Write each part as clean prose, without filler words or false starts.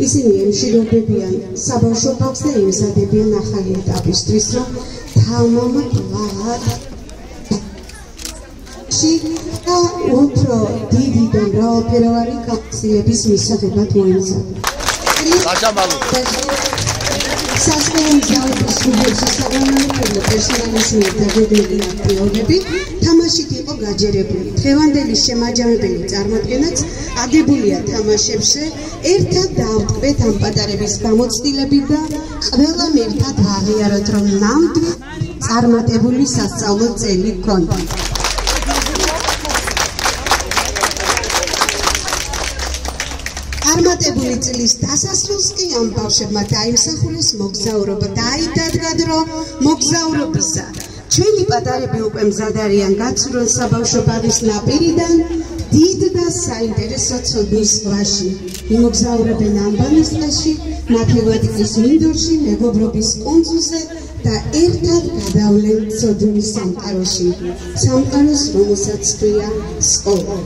ისინი ემშვიდობებიან საბავშვო ბაღს და ემზადებიან ახალი ეტაპისთვის, რომ თავმომა და უფრო დიდი და მრავალფეროვანი განხილვის მისაღებად მოემზადა. სასწავლო მგზავრობის სუბიექტის საგანმანათლებლო პერსონალის მიერ დაგეგმილი აქტივობები თამაშით იყო გაჯერებული. დღევანდელი შემაჯამებელი წარმოდგენაც აგებულია თამაშებზე. ერთად დავტყვეთ ამ პატარების გამოცდილები და ყველამ ერთად აღიაროთ, რომ ნამდვილ წარმატებული სასწავლო წელი გქონდა. წარმატებული წლის დასასრულს კი ამ ბავშვებმა დაიმსახურეს მოგზაურობა და აიდადგა დრო მოგზაურობისა. ჩვენი პატარები უკვე მზად არიან გაცურონ საბავშვო ბაღის ნაპირიდან დიდ და საინტერესო ცოდნის ზღვაში. იმოგზაურებენ ამბანის ტყეში, ნათელვადიკის მინდორში, მეგობრობის კუნძულზე და ერთად გადავლენ ცოდნის სამყაროში. სამყაროს, რომელსაც ქვია სკოლა.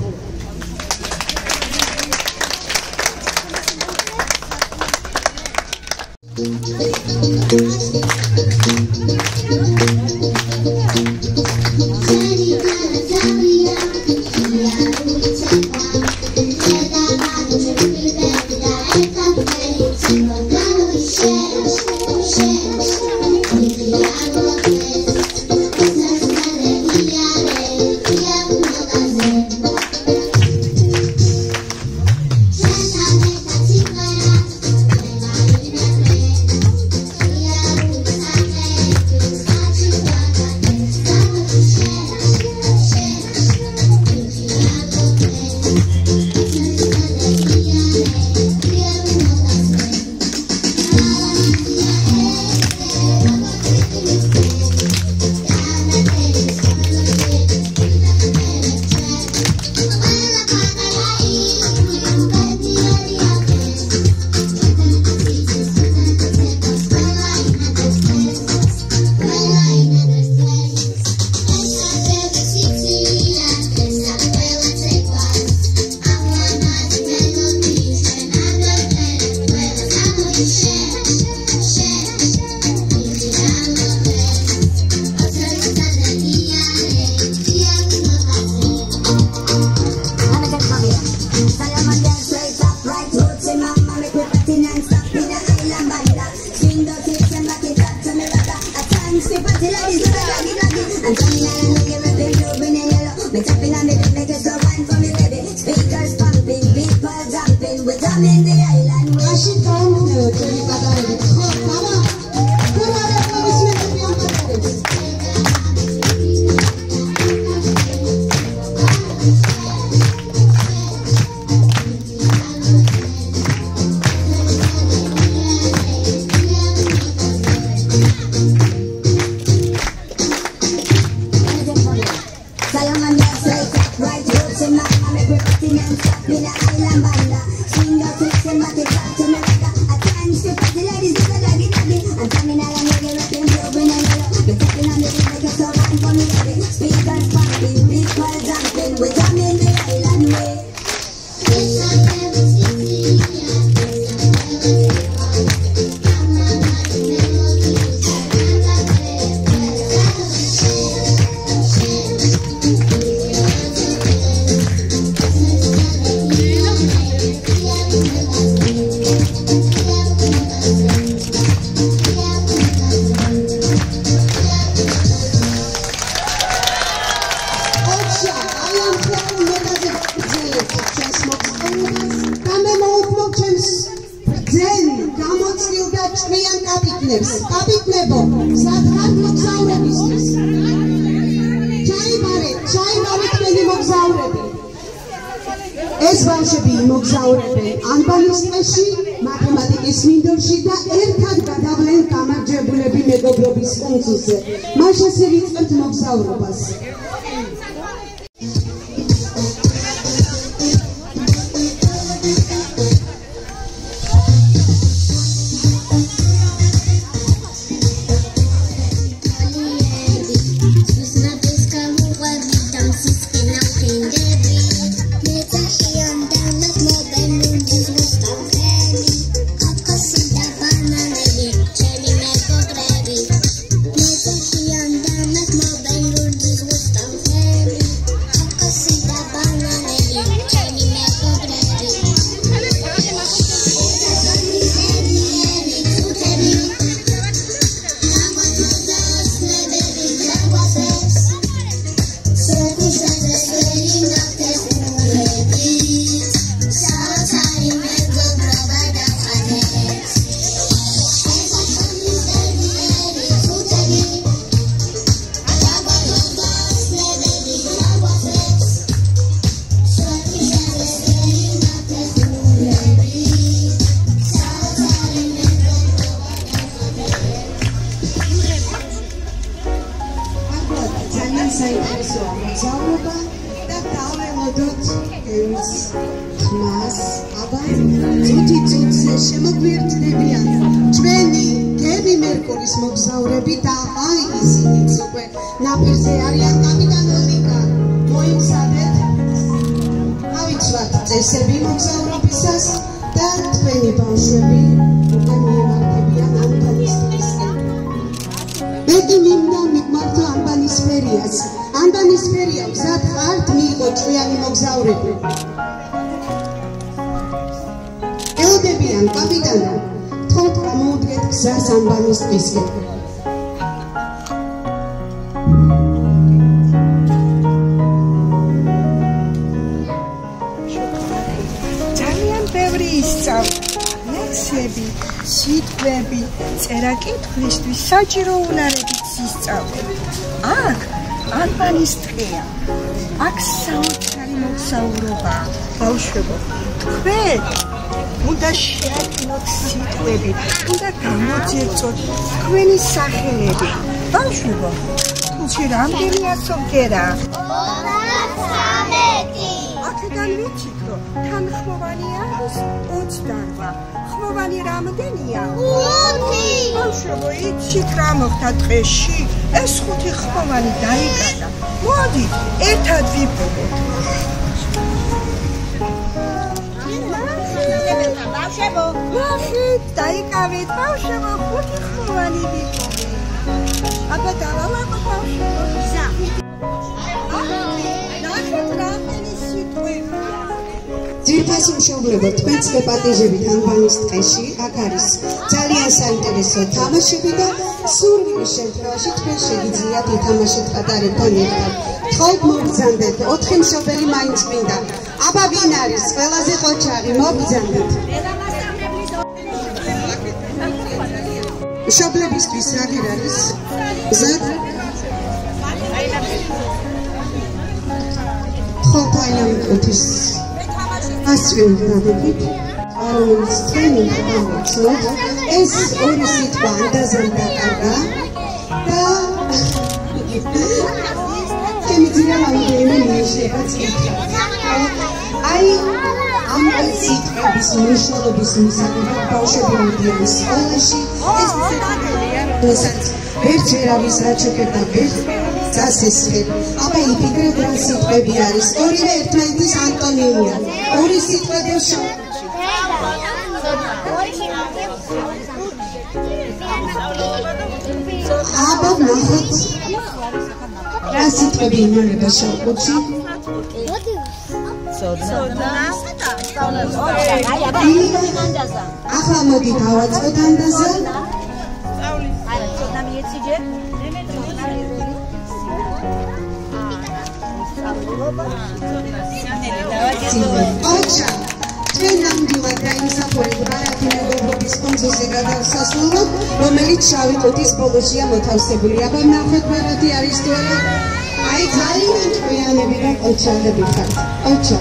ეს ბავშვები იმოგზაურებენ ანბანის ტყეში, მათემატიკის მინდორში და ერთად გადავლენ გამარჯვებულები მეგობრობის კუნძულზე. მას ასე ვიწყებთ მოგზაურობას. საინტერესოა მოგზაურობა და დავველოდოთ ეს ხმას, აბა წუთი-წუთზე შემოგვიერთდებიან ჩვენი გემი მერკურის მოგზაურები და აი ისინიც უკვე ნაპირზე არიან. კაპიტანი ლიკა, მოიმზადეთ, ავიცვათ წესები მოგზაურობისას და თქვენი ბავშვები უკვე მიემართებიან ანბანის ტყესთან. მეტი მინდა მივმართო ანბანისფერიას. ანბანისფერია გზად ხართ მიიღო ჭვიანი მოგზაურები. ელოდებიან კაპიტანა, თქოთ გამოუდგეთ გზას ანბანის ტყისკენ. ძალიან ბევრი ისწავლა. ლექსები, სიტყვები, წერა-კითხვისთვის საჭირო უნარებით ისწავლე. აქ ანბანის ტყეა. აქ საოცარი მოგზაურობაა. ბავშვებო, თქვენ უნდა შეადგინოთ სიტყვები, უნდა გამოძერწოთ თქვენი სახელები. ბავშვებო, თულში რამდენია სოფკერა? 33. აქედან ვიცით, რომ თანხმოვანი არის 28. ხმოვანი რამდენია? 5. ბავშვებო, იცით რა მოხდა ტყეში? ეს 5 ხმოვანი დაიკარგა. მოდით, ერთად ვიპოვოთ. ბავშვებო, მოდით, დაიკავეთ ბავშვებო, 5 ხმოვანი ვიპოვეთ. აბა დავალაგო ბავშვებო. ნახეთ რამდენი სიტყვებია. ძირფასი მშობლებო, თქვენც გეპატიჟებით ანბანის ტყეში. აქ არის ძალიან საინტერესო თამაშები და სურვილის შემთხვევაში თქვენ შეგიძლიათ ითამაშეთ პატარებთან ერთად. თხოვთ მოგბრძანდეთ, 4 მშობელი მაინც მინდა. აბა ვინ არის ყველაზე ყოჩაღი? მოგბრძანდეთ. მშობლებისთვის რა ღირ არის? გზად? თხოვთ აიამკოთის ასვენდადებით, რომელიც თქვენი ამოცნოთ, ეს ორი სიტყვა ანდაზან დაკარგა და შემიძლია რამდენიმე ნიშნებაც ითქვა. აი ამ სიტყვების მნიშვნელობის მისაღებად ბავშვები მოდიან სკოლაში. ეს როდესაც ვერც ვერავის რაჩუქებდა ვერ წასესხებ. აბა იფიქრეთ რა სიტყვები არის. ორივე ერთმანეთის ანტონიმია. ორი სიტყვა და აბა ნახოთ რა სიტყვები იმალება შავკუთში. ახლა მოდი დავაწყოთ ანდაზა. ოჩა, თქვენ ნამდვილად დაიმსახურეთ ბარათი მეგობრობის კუნძულზე გადასასვლელად, რომელიც შავი ყუთის ბოლოშია მოთავსებული. აბა ნახეთ ბარათი არის თუ არა? აი ძალიან ჭკვიანები და ყოჩაღები ხართ. ოჩა.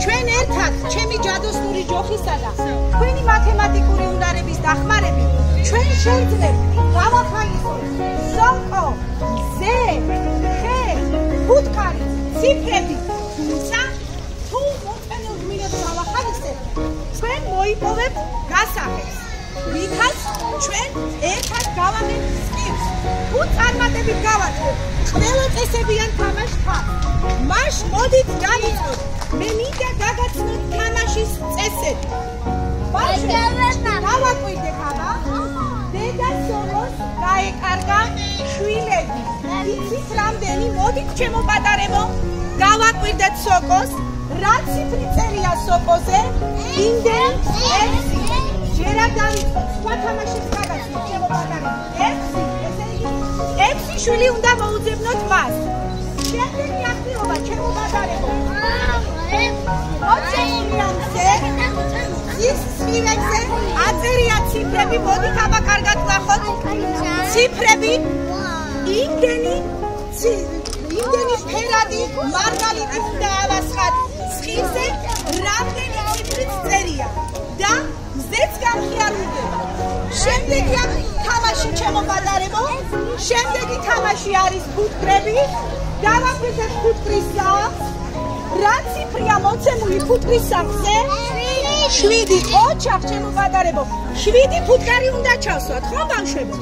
ჩვენ ერთად ჩემი ჯადოსნური ჯოხისა და თქვენი მათემატიკური უნარების დახმარებით ჩვენ შევძლებთ გავახალისოთ სოკო, ზე, ხე, ფუტკარი, ციფრები, თუმცა თუ მოწმენილ გმინებს გავახალისებთ, ჩვენ მოიპოვებთ გასაღებს, რითაც ჩვენ ერთად გავაღებთ სკილს. თუ წარმატებით გავაწყობთ ყველა წესებიან თამაშს, მაშ მოდით დავიწყოთ. მე მინდა დაგაცნოთ თამაშის წესები. დავაკვირდეთ აბა. დედა სოლოს გაეკარგა შვილები. იცით რამდენი? მოდით ჩემო პატარებო. გავაკვირდეთ სოკოს. რა ციფრი წერია სოკოზე? იმდენი 6. ჯერა დავიწყოთ სხვა თამაშის გაგაცნოთ ჩემო პატარებო. 6. ესე იგი 6 შვილი უნდა მოუძებნოთ მას. შემდეგი აქტივობა ჩემო პატარებო. ის სპილებზე აწერია ციფრები, მოდით აბა კარგად ვნახოთ. ციფრები იმდენი ფერადი მარგალიტი უნდა ავასხათ. სხივზე რამდენი ციფრიც წერია და მზეც გამხიარდება. შემდეგი თამაში ჩემო პატარებო. შემდეგი თამაში არის ფუტკრები. დავაკვირდეთ ფუტკრის სახლს. რა ციფრია მოცემული ფუტკრის სახლზე? 7. ოჩახ ჩემო პატარებო. 7 ფუტკარი უნდა ჩავსვათ, ხო ბავშვებო?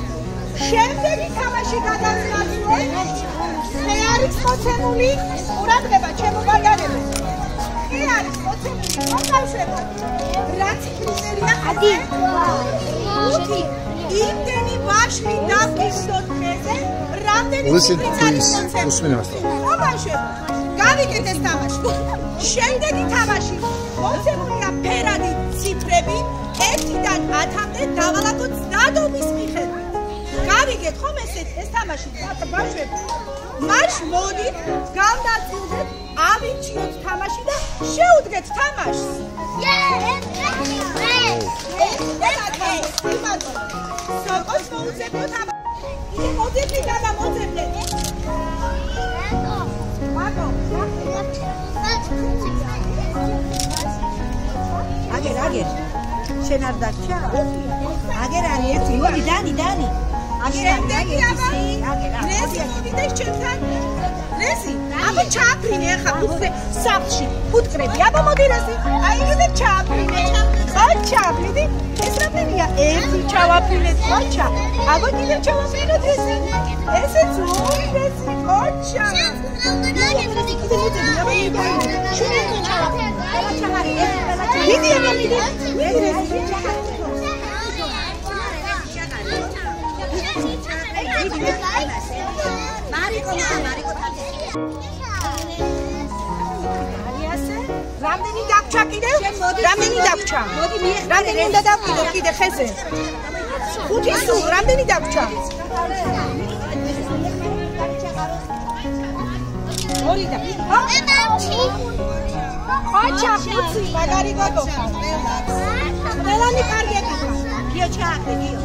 შემდეგი თამაში გადავწყვეტ. ხე არის მოცემული. ყურადღება ჩემო პატარებო. ხე არის მოცემული, ხო ბავშვებო? რა ციფრი წერია? 5. იმდენი ვაშვი დავგისდოთ ხეზე, რამდენი ციფრიც არის მოცემული. ხო ბავშვებო? გავიგეთ ეს თამაში. შემდეგი თამაში მოცემულია ფერადი ციფრები 1-დან 10-მდე დავალაგოთ დადობის მიხედვით. გავიგეთ ხომ ეს თამაში ბავშვები? მაშ მოდით გავდაწილდეთ, ავირჩიოთ თამაში და შევუდგეთ თამაშს. სოკოს მოუძებნოთ აბა. მოძებნით აბა მოძებნეთ. აგერ შენ არ დარჩა? აგერ არის ერთი, მოდი დანი. აგერ რეზი მოვიდა ჩემთან. რეზი, აბა ჩააფრინე ახლა ფუტკრე სახლში. ფუტკრები, აბა მოდი რეზი. აი კიდე ჩააფრინე. ხო ჩააფრინე. ეს რამდენია? 1 ჩავაფრინეთ, ხოჩა. აბა კიდე ჩავაფრინოთ ესე. ესეც ორი რეზი, ხოჩა. რამდენი დაგჭა კიდე? რამდენი დაგჭა? რამდენი უნდა დავკიდო კიდე ხეზე? 5 სულ, რამდენი დაგჭა? 2 და. ოჩა 5 მაგარი გოგო. ყველანი კარგია. გიო ჩაახე, გიო.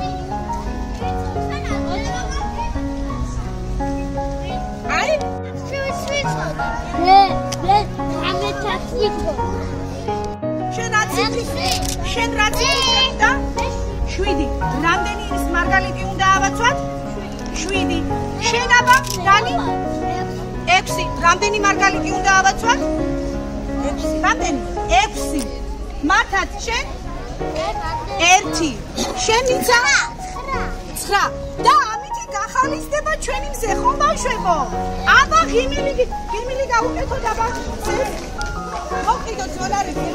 აი? შენ რა ციფრი და 7. რამდენი ის მარგალიტი უნდა ავაცვათ? 7. შენ აბა დანი? 6. რამდენი მარგალიტი უნდა ავაცვათ? 6. რამდენი? 6. მართად შენ? 1. შენ ниცა? 9. და ამითი გახალისდება ჩვენი მზე ხო ბავშვებო? აბა ღიმილი გავუკეთოთ აბა. მოყიდოთ დოლარები.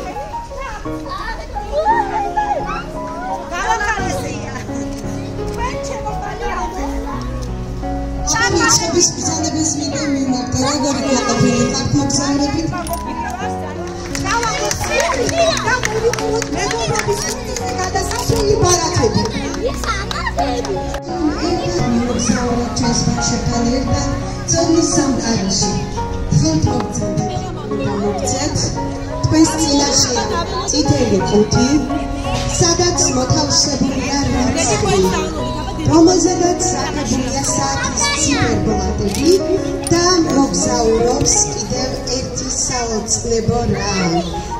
გავახალისია. ჩვენ ჩემო პალია. ჩემი ცების ბრძანების მინდა მიმართა, როგორი გაყოფილი ხართ მოგზაურებით? გავახალისია. და მოვიყუროთ მეგობრობის გადასასვლელი ბარათები. მოგზაურობ ჩვენს ბავშვებთან ერთად ძონის სამყაროში. თხილთ მოგწოდეთ და მოგწეთ თქვენს წინაშეა წითელი ყუთი, სადაც მოთავსებულია რიცხვი, რომელზედაც აგებულია საათის ციფერბლატები და მოგზაურობს კიდევ ერთი საოცნებო რამ,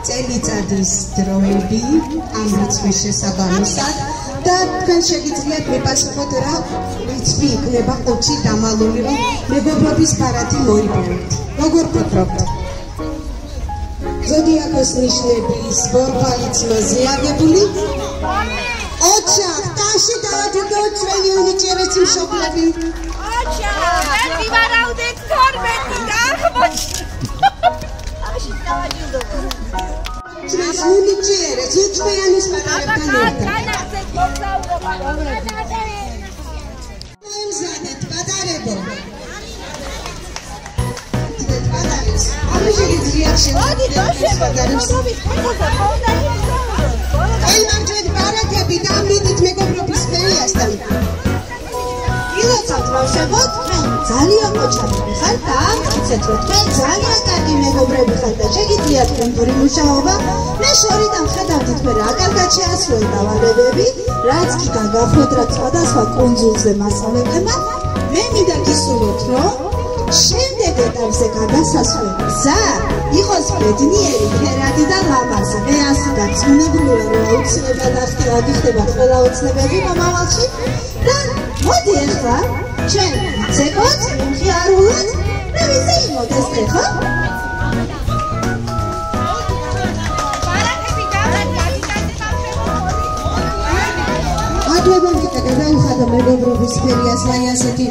წელიწადის დროები ამ რიცხვის შესაბამისად და თქვენ შეგიძლიათ მიპასუხოთ რა რიცხვი იქნება ყუთში დამალული, რომ მეგობრობის ბარათი მოიპოვოთ. როგორ ფიქრობთ? ზოდიაქოს ნიშნების ბორბალიც მაზიარებული? ოჩახ, ტაში დავაჯერდოთ ჩვენი უნიჭერესი მშობლები. ოჩახ, ვერ მივარავდეთ 12 და აღმოჩნდა. ტაში დავაჯერდოთ. ჩვენს უნიჭერეს უცხოიანის პატარებთან ერთად. მომზადეთ პატარებო. არ შეგიძლიათ მოგზაურობთ ბარათები და მიდით მეგობრობის ფერიასთან. ილოცავთ ბავშვებო, თქვენ ძალიან მოჩაბლები ხართ და ამტკიცეთ, რომ თქვენ ძალიან კარგი მეგობრები ხართ და შეგიძლიათ კონტური მუშაობა. მე შორიდან ხედავთ თქვენ რა კარგად შეასრულეთ დავალებები, რაც კი გაგახვედრათ სხვადასხვა კუნძულზე მასწავლებლებმა. მე მინდა გისურვოთ, რომ შემდეგ ეტაპზე გადასასვლელი გზა იყოს ბედნიერი, ფერადი და ლამაზი. მე ასე დარწმუნებულია, რომ აუცილებლად აღიხდება ყველა ოცნებები მომავალში და მოდი ახლა ჩვენ ვიძებოთ, ვიმხიარულოთ და ვიზეიმოთ ეს დღე, ხო? აგვებანკიტა გადაუხადა მეგობრობის ფერიას აი ასეთი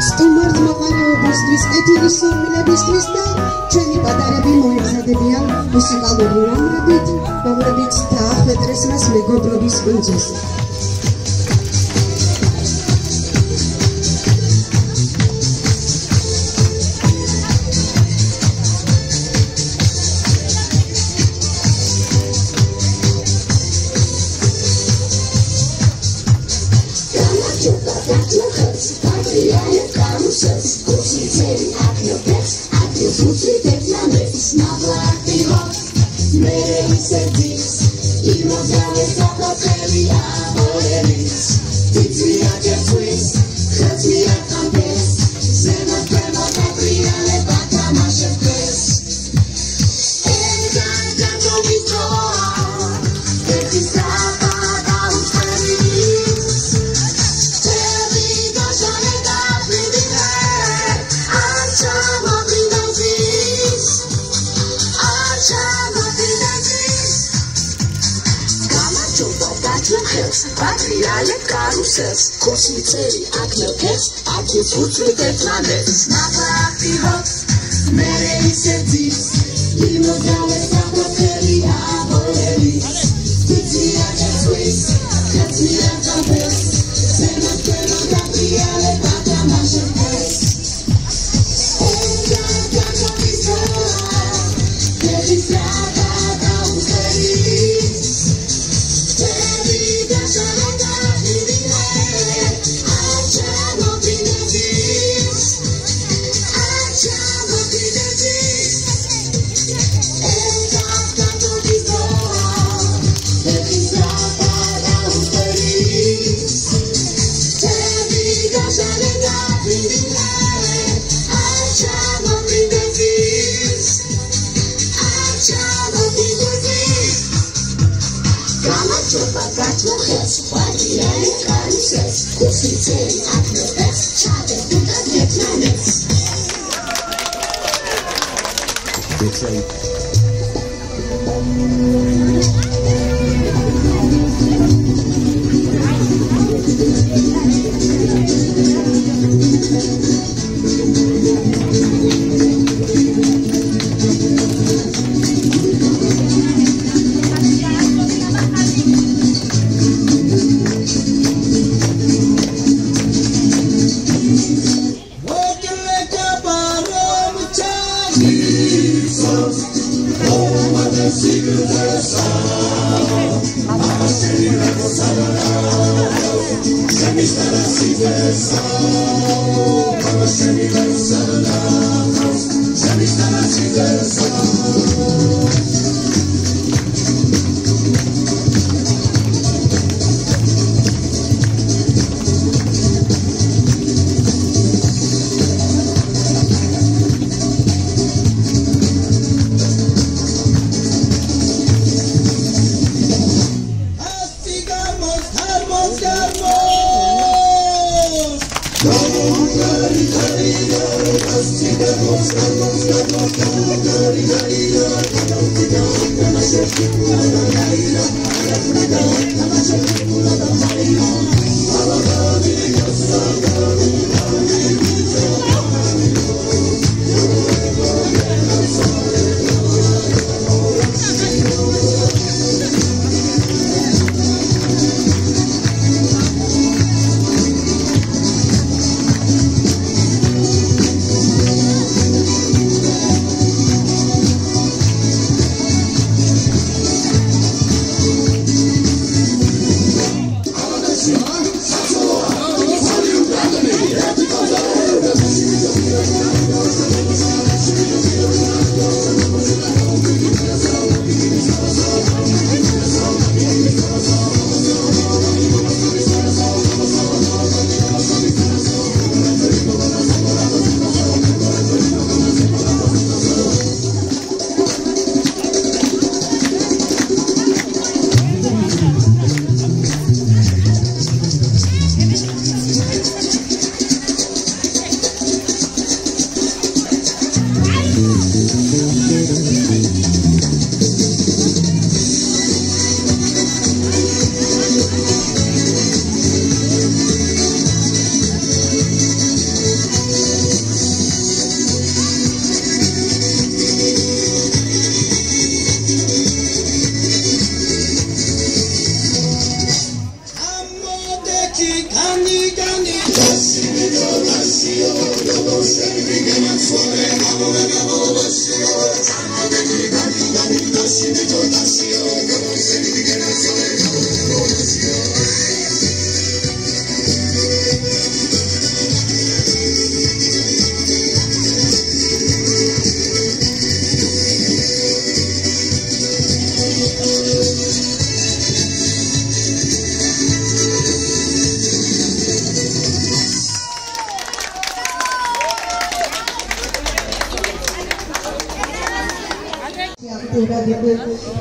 სტუმართ მოყარეობისთვის, კეთილის სურვილებისთვის და ჩვენი პატარები მოემზადებიან მუსიკალური ნომრებით, რომლებიც დაახვედრეს მას მეგობრობის კუნძულზე. Patriale carousels, cosmiței, acnăpeț, acuțuțul de planet. Snapa activot, merei serziți, limodale sa hotelia aboleris. Tiția ce suis, căția capes, se născălă Gabriele, pata nașă pes. Enga canto visoa, registrata da un feris.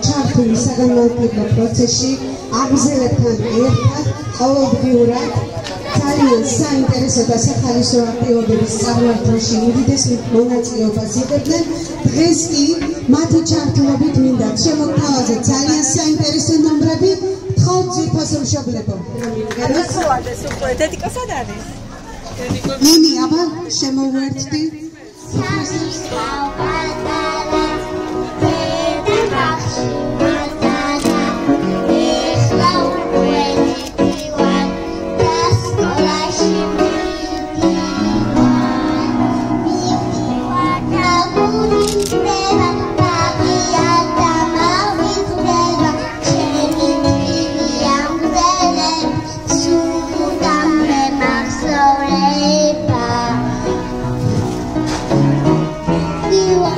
ჩართული საგანმანათლებლო პროცესში აგზელებთან ერთად ყოველდღიურად ძალიან საინტერესო და სახალისო აქტივობების წარმართებში უდიდესი მონაწილეობას იღებდნენ. დღეს კი მათი ჩართულობით მინდა შემოგთავაზოთ ძალიან საინტერესო ნომრები. თხოვთ ძირფასო მშობლებო. დედიკო სად არის? ნინი, აბა შემოვერთდი. You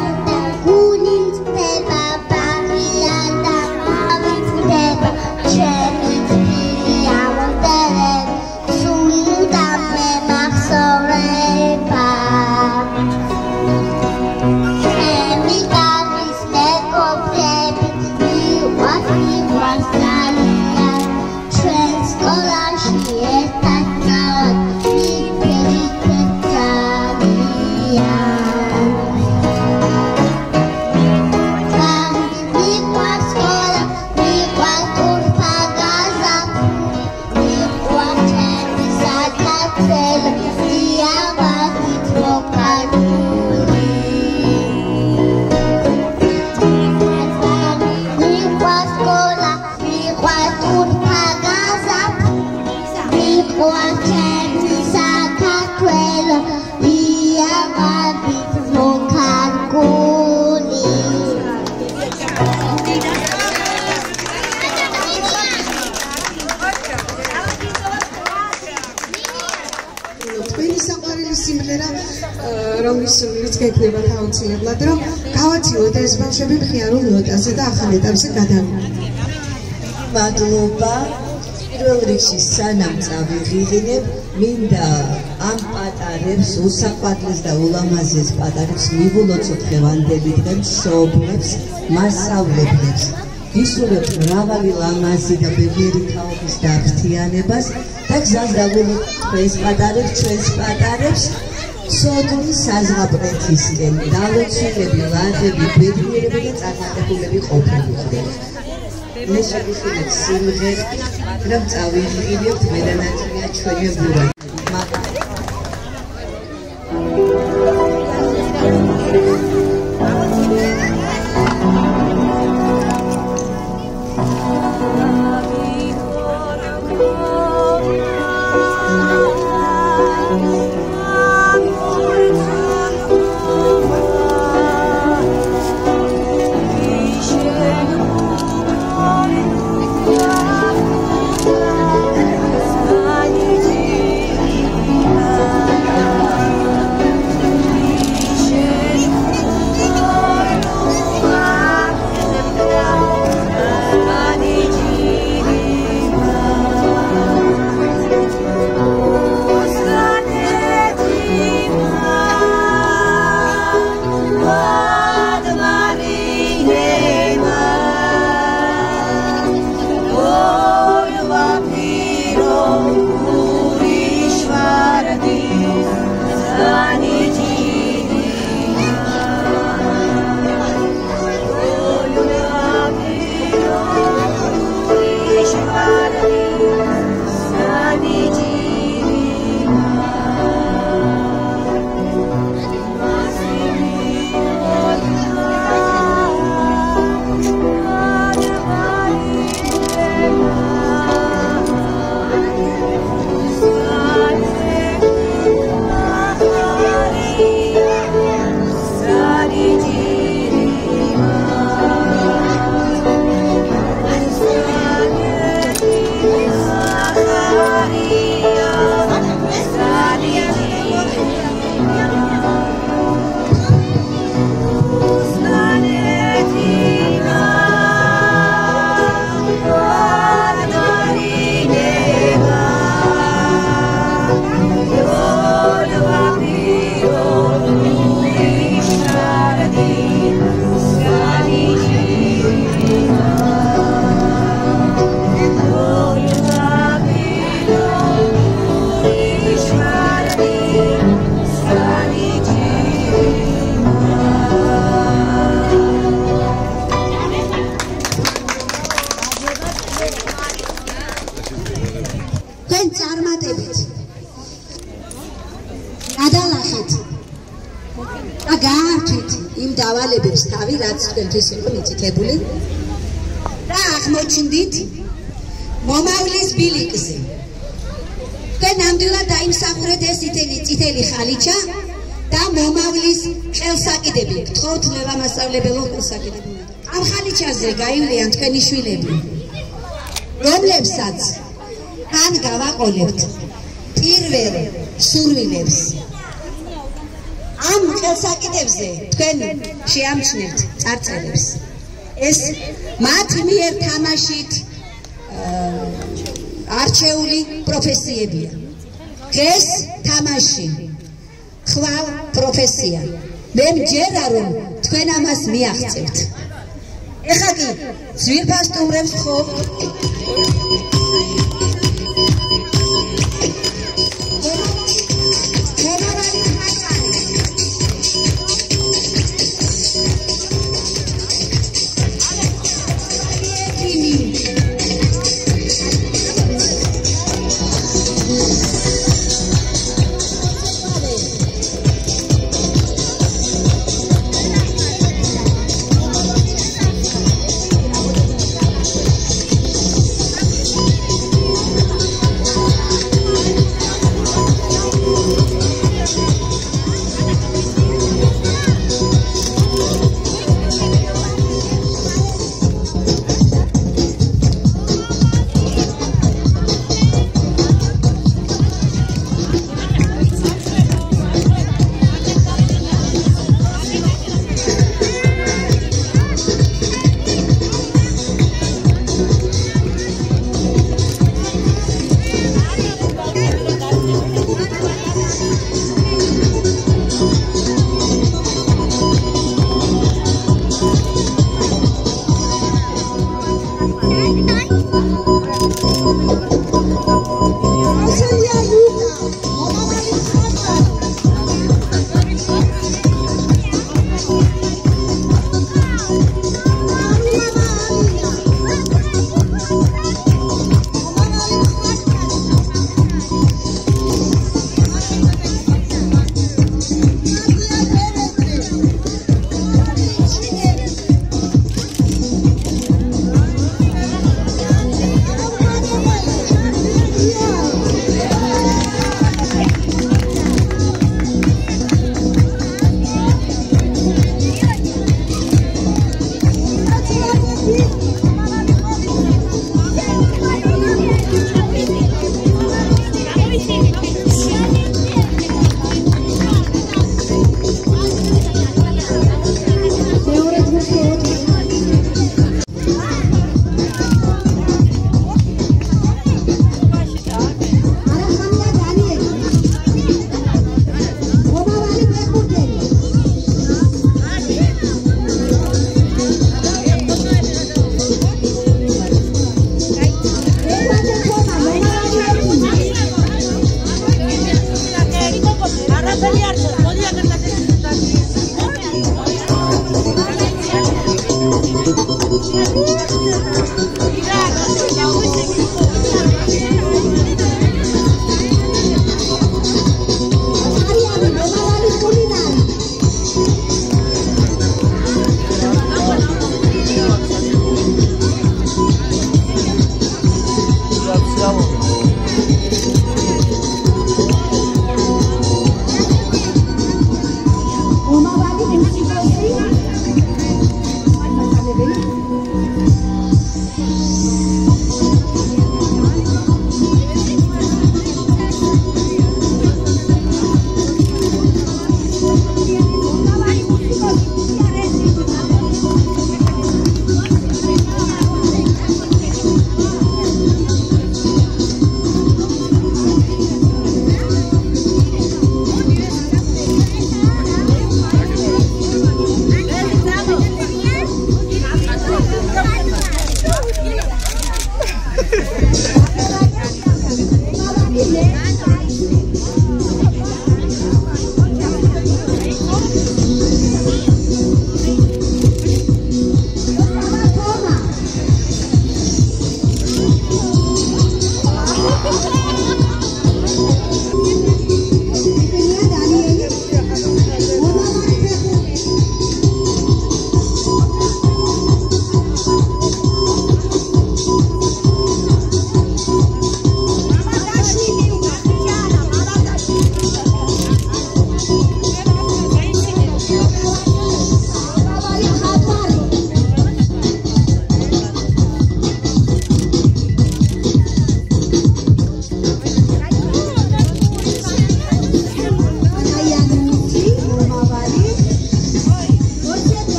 სიყვარული სიმღერა რომლის გეკნება აუცილებლად რომ გავაცილოთ ეს ბავშვები მხიარულ ნოტაზე და ახალ ეტაპზე გადავიდეთ. მადლობა. პირველ რიგში სანამ წავიღიღინებ, მინდა ამ პატარებს, უსაყვარლეს და ულამაზეს პატარებს მივულოცოთ დღევანდელი დღე მშობლებს, მასწავლებლებს. ვისურვებთ მრავალი ლამაზი და ბევრი თაობის დაღწიანებას და გზას დავუვით ჩვენს პატარებს სოდნი საზღაპრეთისკენ დალოცულები, ლაღები, ბედნიერები და წარმატებულები ყოფილიყო. მე შეგიძლიათ სიმღერა, რომ წავიღებთ მედანაწილია ჩვენი ბურა. თქვენთვის იყო მიწითებული და აღმოჩნდით მომავლის ბილიკზე. თქვენ ნამდვილად დაიმსახურეთ ეს წითელი ხალიჩა და მომავლის ხელსაკიდები. გთხოვთ ლევამასწავლებელო ხელსაკიდები. ამ ხალიჩაზე გაივლიან თქვენი შვილები, რომლებსაც თან გავაყოლებთ პირველ სურვილებს. ამ ხელსაკიდებზე თქვენ შეამჩნევთ წარწერებს. ეს მათ მიერ თამაშით არჩეული პროფესიებია. დღეს თამაში ხვალ პროფესია. მე მჯერა რომ თქვენ ამას მიაღწევთ. ეხლა კი ძვირფას სტუმრებს ხო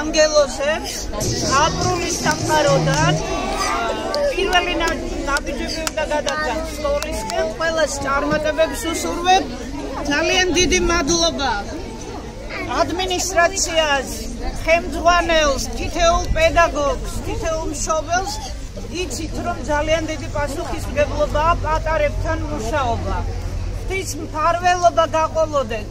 ანგელოსებს აპრულის სამყაროდან პირველი ნაბიჯები უნდა გადადგან სკოლისკენ, ყველას წარმატებებს უსურვებ. ძალიან დიდი მადლობა ადმინისტრაციას, ხელმძღვანელს, თითოეულ პედაგოგს, თითოეულ მშობელს. იცით, რომ ძალიან დიდი პასუხისმგებლობაა პატარებთან მუშაობა. ღვთის მფარველობა გაყოლოდეთ,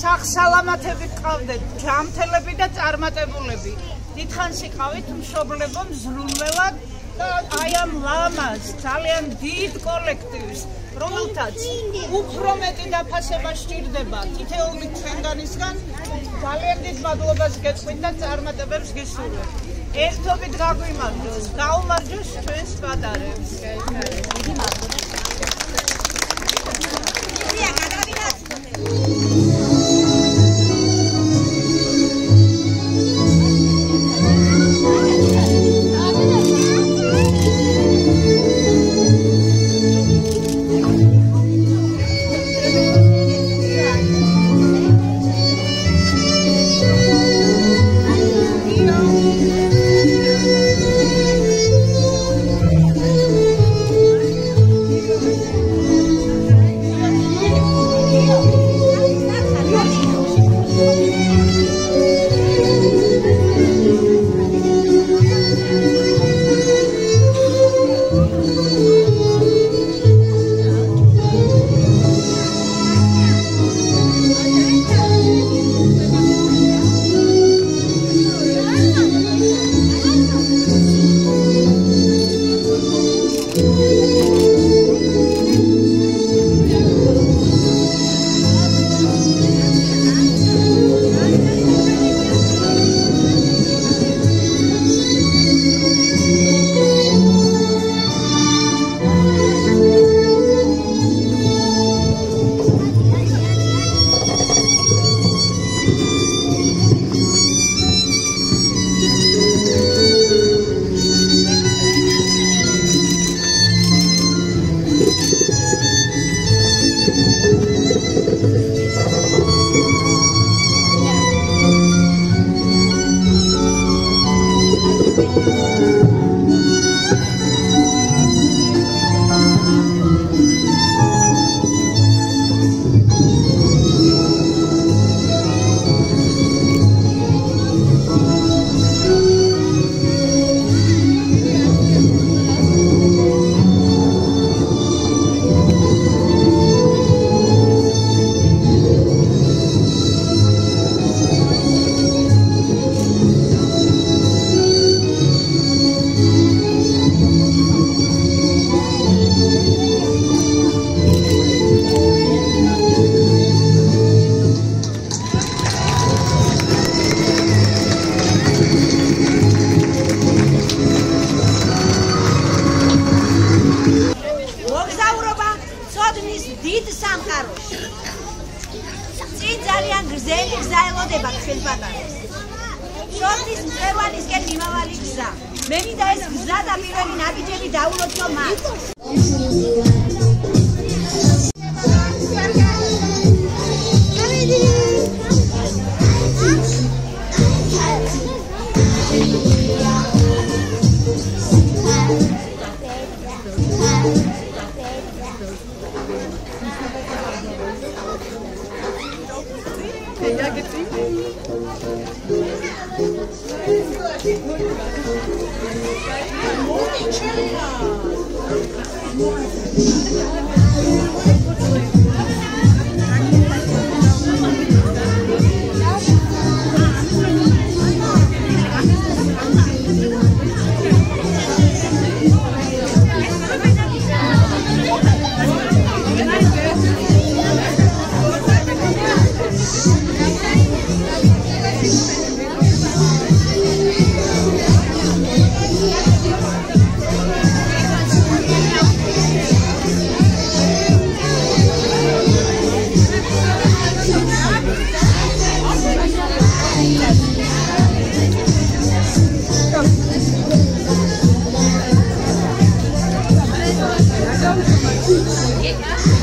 სახსალამათები გყავდეთ, ჯანმრთელები და წარმატებულები. დიდხანს იყავით მშობლებო მზრუნველად და აი ამ ლამაზ, ძალიან დიდ კოლექტივს, რომელთაც უფრო მეტი დაფასება სჭირდება თითოეული ჩვენგანისგან, ძალიან დიდ მადლობას გეწყვით და წარმატებებს გისურვებთ. ერთობით გაგვიმარჯოს, გაუმარჯოს ჩვენს პატარებს. დიდი მადლობა. მე მინდა ეს გზა და პირველი ნაბიჯები დაულოცო მას. Yeah.